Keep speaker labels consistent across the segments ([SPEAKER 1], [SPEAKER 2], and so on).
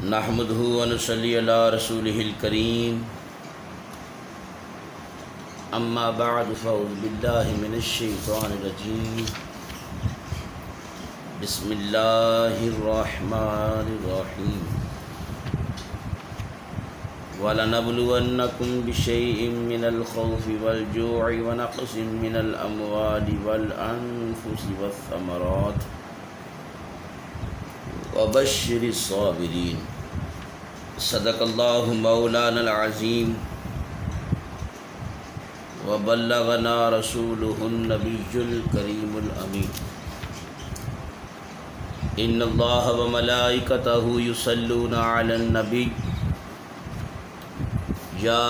[SPEAKER 1] نحمدہ ونصلی علی رسولہ الکریم اما بعد فاعوذ باللہ من الشیطان الرجیم بسم اللہ الرحمن الرحیم وَلَنَبْلُوَنَّكُمْ بِشَيْءٍ مِّنَ الْخَوْفِ وَالْجُوعِ وَنَقْصٍ مِّنَ الْأَمْوَالِ وَالْأَنفُسِ وَالثَّمَرَاتِ وَبَشِّرِ الصَّابِرِينَ صدق اللہ مولانا العظیم وبلغنا رسولہ النبی الکریم الامین ان اللہ وملائکتہ یصلون علی النبی یا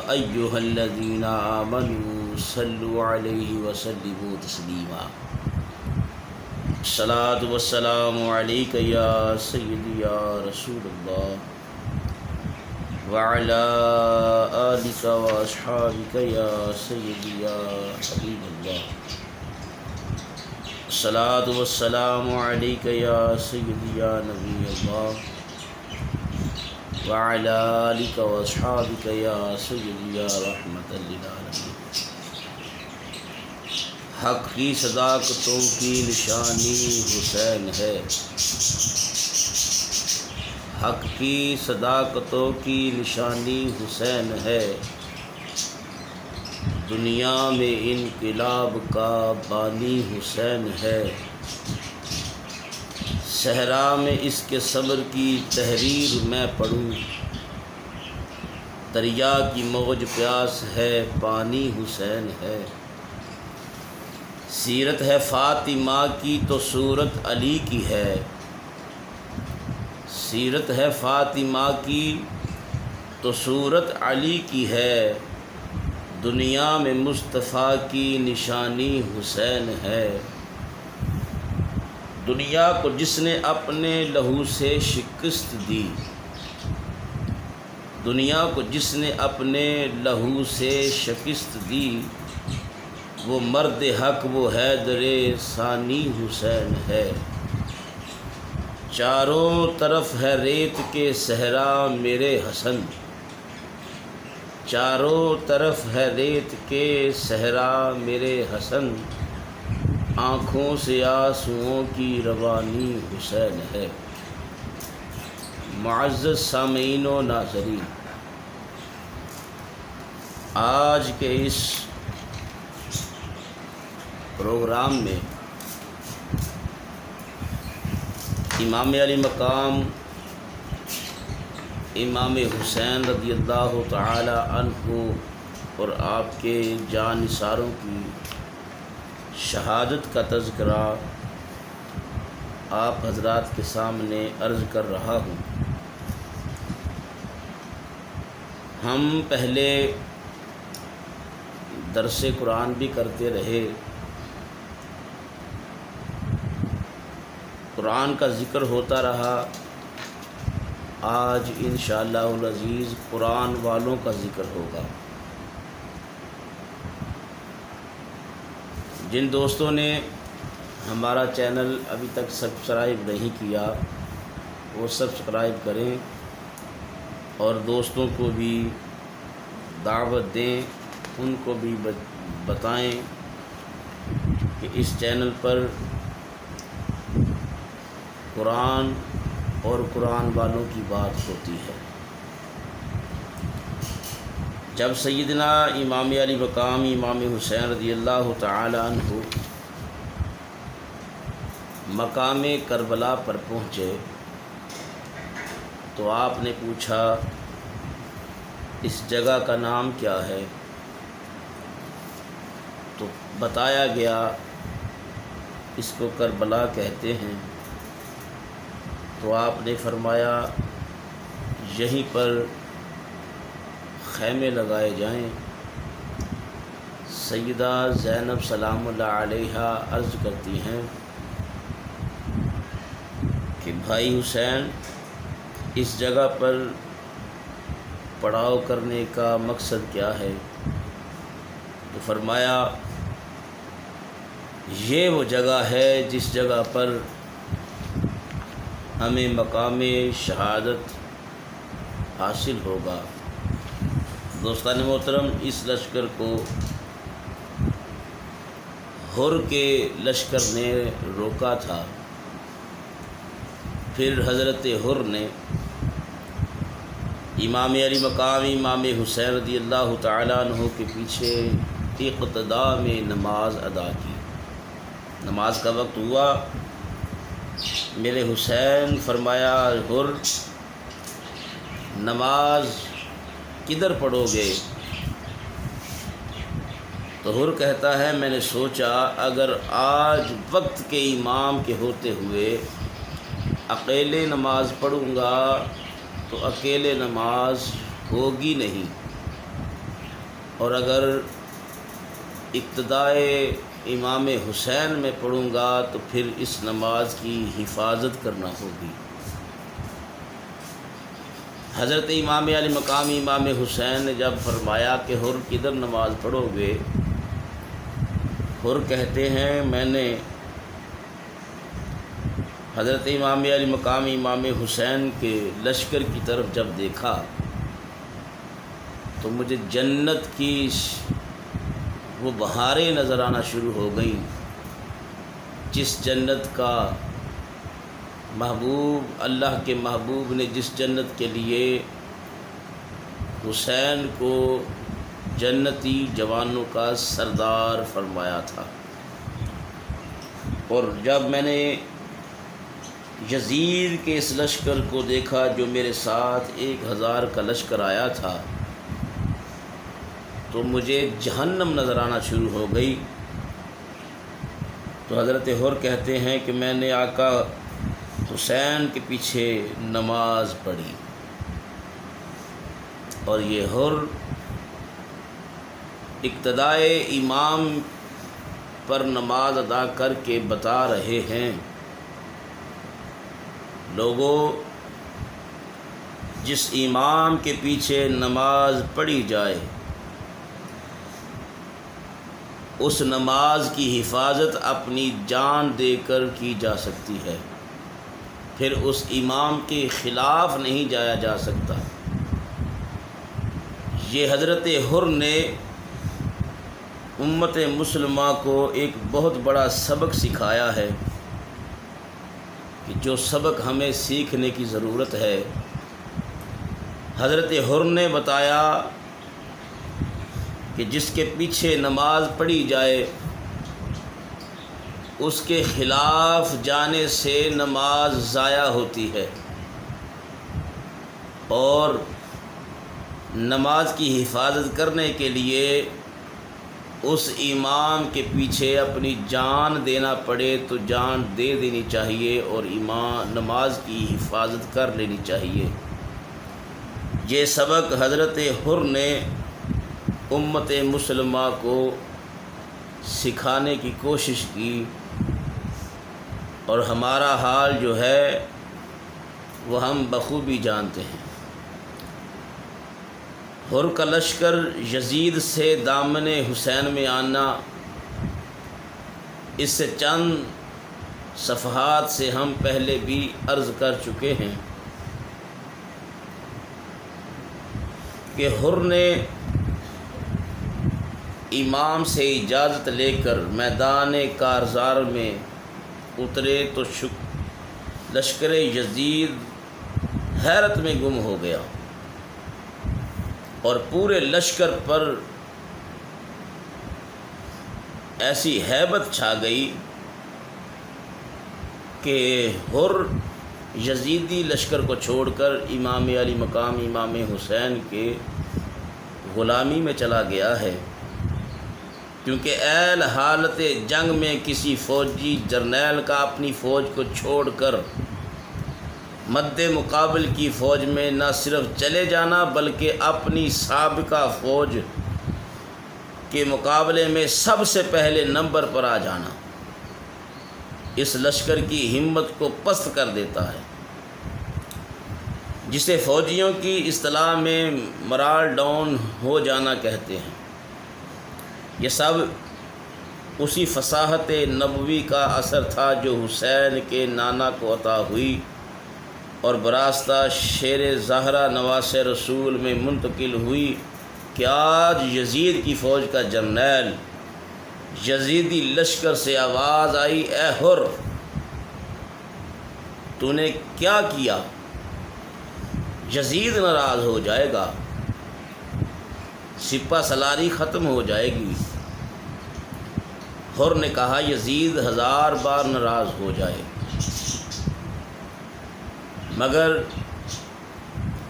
[SPEAKER 1] ایہا الذین آمنوا صلوا علیہ وسلموا تسلیما الصلاۃ والسلام علیک یا سیدی یا رسول اللہ وعلی آلک واصحابک یا سیدی یا حبیب اللہ الصلاۃ والسلام علیک یا سیدی یا نبی اللہ وعلی آلک واصحابک یا سیدی یا رحمۃ للعالمین۔ حق کی صداقتوں کی نشانی حسین ہے، حق کی صداقتوں کی نشانی حسین ہے، دنیا میں انقلاب کا بانی حسین ہے، صحرا میں اس کے صبر کی تحریر میں پڑھوں، دریا کی موج پیاس ہے پانی حسین ہے، سیرت ہے فاطمہ کی تو صورت علی کی ہے، سیرت ہے فاطمہ کی تو صورت علی کی ہے، دنیا میں مصطفیٰ کی نشانی حسین ہے، دنیا کو جس نے اپنے لہو سے شکست دی، دنیا کو جس نے اپنے لہو سے شکست دی، وہ مرد حق وہ حیدر ثانی حسین ہے، چاروں طرف ہے ریت کے صحرا میرے حسن، چاروں طرف ہے ریت کے صحرا میرے حسن، آنکھوں سے آنسوؤں کی روانی حسین ہے۔ معزز سامعین و ناظرین، آج کے اس پروگرام میں امام علی مقام امام حسین رضی اللہ تعالی عنہ اور آپ کے جانثاروں کی شہادت کا تذکرہ آپ حضرات کے سامنے عرض کر رہا ہوں۔ ہم پہلے درس قرآن بھی کرتے رہے، قرآن کا ذکر ہوتا رہا، آج انشاءاللہ العزیز قرآن والوں کا ذکر ہوگا۔ جن دوستوں نے ہمارا چینل ابھی تک سبسکرائب نہیں کیا وہ سبسکرائب کریں اور دوستوں کو بھی دعوت دیں، ان کو بھی بتائیں کہ اس چینل پر قرآن اور قرآن والوں کی بات ہوتی ہے۔ جب سیدنا امام علی مقام امام حسین رضی اللہ تعالی عنہ مقام کربلا پر پہنچے تو آپ نے پوچھا اس جگہ کا نام کیا ہے، تو بتایا گیا اس کو کربلا کہتے ہیں، تو آپ نے فرمایا یہیں پر خیمے لگائے جائیں۔ سیدہ زینب سلام اللہ علیہا عرض کرتی ہیں کہ بھائی حسین اس جگہ پر پڑاؤ کرنے کا مقصد کیا ہے؟ تو فرمایا یہ وہ جگہ ہے جس جگہ پر ہمیں مقام شہادت حاصل ہوگا۔ دوستان محترم، اس لشکر کو حر کے لشکر نے روکا تھا، پھر حضرت حر نے امام علی مقام امام حسین رضی اللہ تعالیٰ عنہ کے پیچھے اقتداء میں نماز ادا کی۔ نماز کا وقت ہوا، میرے حسین فرمایا حر نماز کدھر پڑھو گے؟ تو حر کہتا ہے میں نے سوچا اگر آج وقت کے امام کے ہوتے ہوئے اکیلے نماز پڑھوں گا تو اکیلے نماز ہوگی نہیں، اور اگر اقتدائے امام حسین میں پڑھوں گا تو پھر اس نماز کی حفاظت کرنا ہوگی۔ حضرت امام علی مقام امام حسین نے جب فرمایا کہ حر کدھر نماز پڑھو گے، حر کہتے ہیں میں نے حضرت امام علی مقام امام حسین کے لشکر کی طرف جب دیکھا تو مجھے جنت کی وہ بہاریں نظر آنا شروع ہو گئیں، جس جنت کا محبوب اللہ کے محبوب نے جس جنت کے لیے حسین کو جنتی جوانوں کا سردار فرمایا تھا۔ اور جب میں نے یزید کے اس لشکر کو دیکھا جو میرے ساتھ 1000 کا لشکر آیا تھا تو مجھے جہنم نظر آنا شروع ہو گئی۔ تو حضرت حر کہتے ہیں کہ میں نے آقا حسین کے پیچھے نماز پڑھی، اور یہ حر اقتدائے امام پر نماز ادا کر کے بتا رہے ہیں لوگوں جس امام کے پیچھے نماز پڑھی جائے اس نماز کی حفاظت اپنی جان دے کر کی جا سکتی ہے، پھر اس امام کے خلاف نہیں جایا جا سکتا۔ یہ حضرت حر نے امت مسلمہ کو ایک بہت بڑا سبق سکھایا ہے کہ جو سبق ہمیں سیکھنے کی ضرورت ہے۔ حضرت حر نے بتایا کہ جس کے پیچھے نماز پڑھی جائے اس کے خلاف جانے سے نماز ضائع ہوتی ہے، اور نماز کی حفاظت کرنے کے لیے اس امام کے پیچھے اپنی جان دینا پڑے تو جان دے دینی چاہیے اور نماز کی حفاظت کر لینی چاہیے۔ یہ سبق حضرت حر نے امت مسلمہ کو سکھانے کی کوشش کی، اور ہمارا حال جو ہے وہ ہم بخوبی جانتے ہیں۔ حر کا لشکر یزید سے دامن حسین میں آنا، اس سے چند صفحات سے ہم پہلے بھی عرض کر چکے ہیں کہ حر نے امام سے اجازت لے کر میدان کارزار میں اترے تو لشکر یزید حیرت میں گم ہو گیا، اور پورے لشکر پر ایسی ہیبت چھا گئی کہ حر یزیدی لشکر کو چھوڑ کر امام علی مقام امام حسین کے غلامی میں چلا گیا ہے، کیونکہ اہل حالت جنگ میں کسی فوجی جرنیل کا اپنی فوج کو چھوڑ کر مد مقابل کی فوج میں نہ صرف چلے جانا بلکہ اپنی سابقہ فوج کے مقابلے میں سب سے پہلے نمبر پر آ جانا اس لشکر کی ہمت کو پست کر دیتا ہے، جسے فوجیوں کی اصطلاح میں مرال ڈاؤن ہو جانا کہتے ہیں۔ یہ سب اسی فصاحت نبوی کا اثر تھا جو حسین کے نانا کو عطا ہوئی اور براستہ شیر زہرا نواس رسول میں منتقل ہوئی کہ آج یزید کی فوج کا جرنیل یزیدی لشکر سے آواز آئی، اے حر تو نے کیا کیا؟ یزید ناراض ہو جائے گا، سپہ سالاری ختم ہو جائے گی۔ حر نے کہا یزید 1000 بار ناراض ہو جائے مگر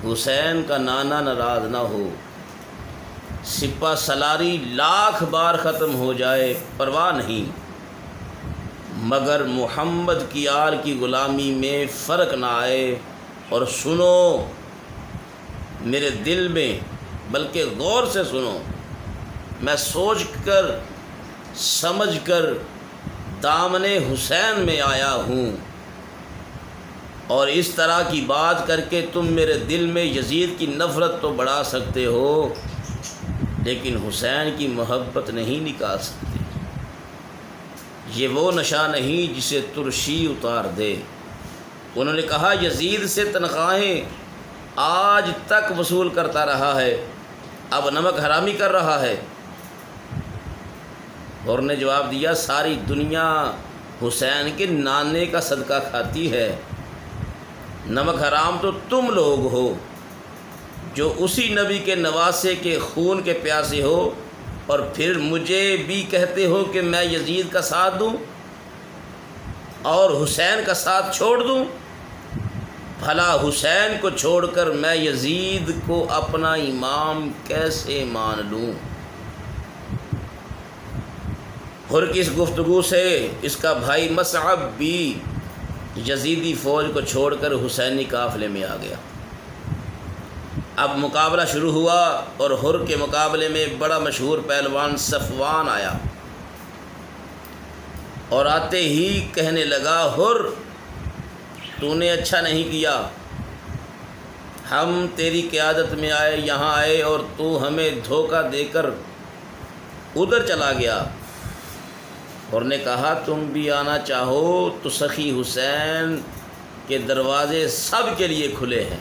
[SPEAKER 1] حسین کا نانا ناراض نہ ہو، سپہ سالاری 1,00,000 بار ختم ہو جائے پرواہ نہیں، مگر محمد کی آل کی غلامی میں فرق نہ آئے۔ اور سنو میرے دل میں، بلکہ غور سے سنو، میں سوچ کر سمجھ کر دامن حسین میں آیا ہوں، اور اس طرح کی بات کر کے تم میرے دل میں یزید کی نفرت تو بڑھا سکتے ہو لیکن حسین کی محبت نہیں نکال سکتے۔ یہ وہ نشہ نہیں جسے ترشی اتار دے۔ انہوں نے کہا یزید سے تنخواہیں آج تک وصول کرتا رہا ہے، اب نمک حرامی کر رہا ہے۔ اور نے جواب دیا ساری دنیا حسین کے نانے کا صدقہ کھاتی ہے، نمک حرام تو تم لوگ ہو جو اسی نبی کے نواسے کے خون کے پیاسے ہو، اور پھر مجھے بھی کہتے ہو کہ میں یزید کا ساتھ دوں اور حسین کا ساتھ چھوڑ دوں۔ بھلا حسین کو چھوڑ کر میں یزید کو اپنا امام کیسے مان لوں؟ حر کی اس گفتگو سے اس کا بھائی مصعب بھی یزیدی فوج کو چھوڑ کر حسینی قافلے میں آ گیا۔ اب مقابلہ شروع ہوا اور حر کے مقابلے میں بڑا مشہور پہلوان صفوان آیا، اور آتے ہی کہنے لگا حر تو نے اچھا نہیں کیا، ہم تیری قیادت میں یہاں آئے اور تو ہمیں دھوکہ دے کر ادھر چلا گیا۔ اور نے کہا تم بھی آنا چاہو تو سخی حسین کے دروازے سب کے لیے کھلے ہیں۔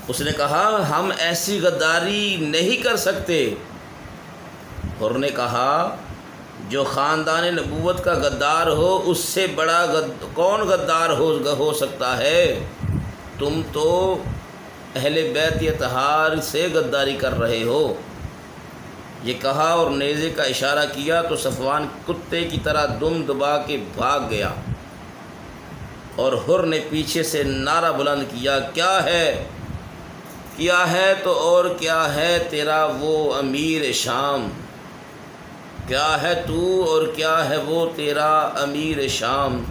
[SPEAKER 1] اس نے کہا ہم ایسی غداری نہیں کر سکتے۔ اور نے کہا جو خاندان نبوت کا غدار ہو اس سے بڑا کون غدار ہو سکتا ہے؟ تم تو اہل بیت اطہار سے غداری کر رہے ہو۔ یہ کہا اور نیزے کا اشارہ کیا تو صفوان کتے کی طرح دم دبا کے بھاگ گیا، اور حر نے پیچھے سے نعرہ بلند کیا کیا ہے تو اور کیا ہے تیرا وہ امیر شام، کیا ہے تو اور کیا ہے وہ تیرا امیر شام،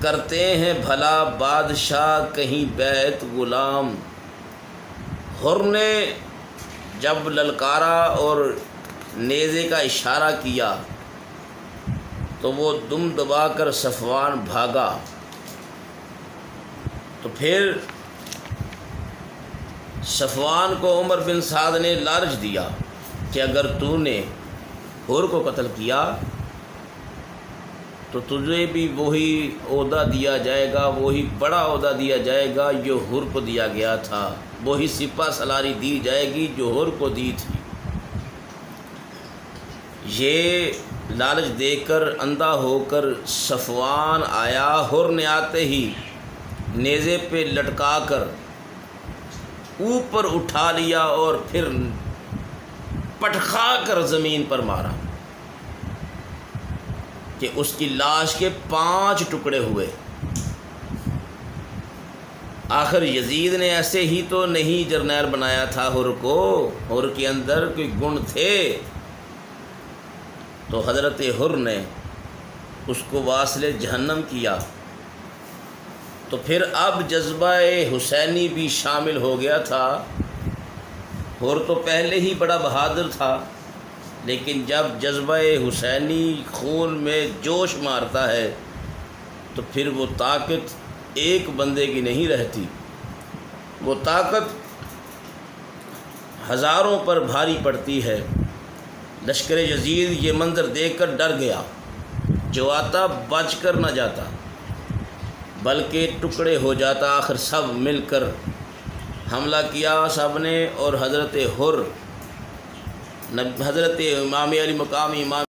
[SPEAKER 1] کرتے ہیں بھلا بادشاہ کہیں بیت غلام۔ حر نے جب للکارا اور نیزے کا اشارہ کیا تو وہ دم دبا کر صفوان بھاگا۔ تو پھر صفوان کو عمر بن سعد نے لالچ دیا کہ اگر تو نے حر کو قتل کیا تو تجھے بھی وہی عہدہ دیا جائے گا، وہی بڑا عہدہ دیا جائے گا جو حر کو دیا گیا تھا، وہی سپہ سالاری دی جائے گی جو حر کو دی تھی۔ یہ لالچ دے کر اندھا ہو کر صفوان آیا۔ حر نے آتے ہی نیزے پہ لٹکا کر اوپر اٹھا لیا اور پھر پٹخا کر زمین پر مارا کہ اس کی لاش کے 5 ٹکڑے ہوئے۔ آخر یزید نے ایسے ہی تو نہیں جرنیل بنایا تھا حر کو، حر کے اندر کوئی گن تھے، تو حضرت حر نے اس کو واصل جہنم کیا۔ تو پھر اب جذبہ حسینی بھی شامل ہو گیا تھا۔ حر تو پہلے ہی بڑا بہادر تھا، لیکن جب جذبہ حسینی خون میں جوش مارتا ہے تو پھر وہ طاقت ایک بندے کی نہیں رہتی، وہ طاقت ہزاروں پر بھاری پڑتی ہے۔ لشکر یزید یہ منظر دیکھ کر ڈر گیا، جو آتا بچ کر نہ جاتا۔ بلکہ ٹکڑے ہو جاتا۔ آخر سب مل کر حملہ کیا سب نے، اور حضرت امام علی مقام امام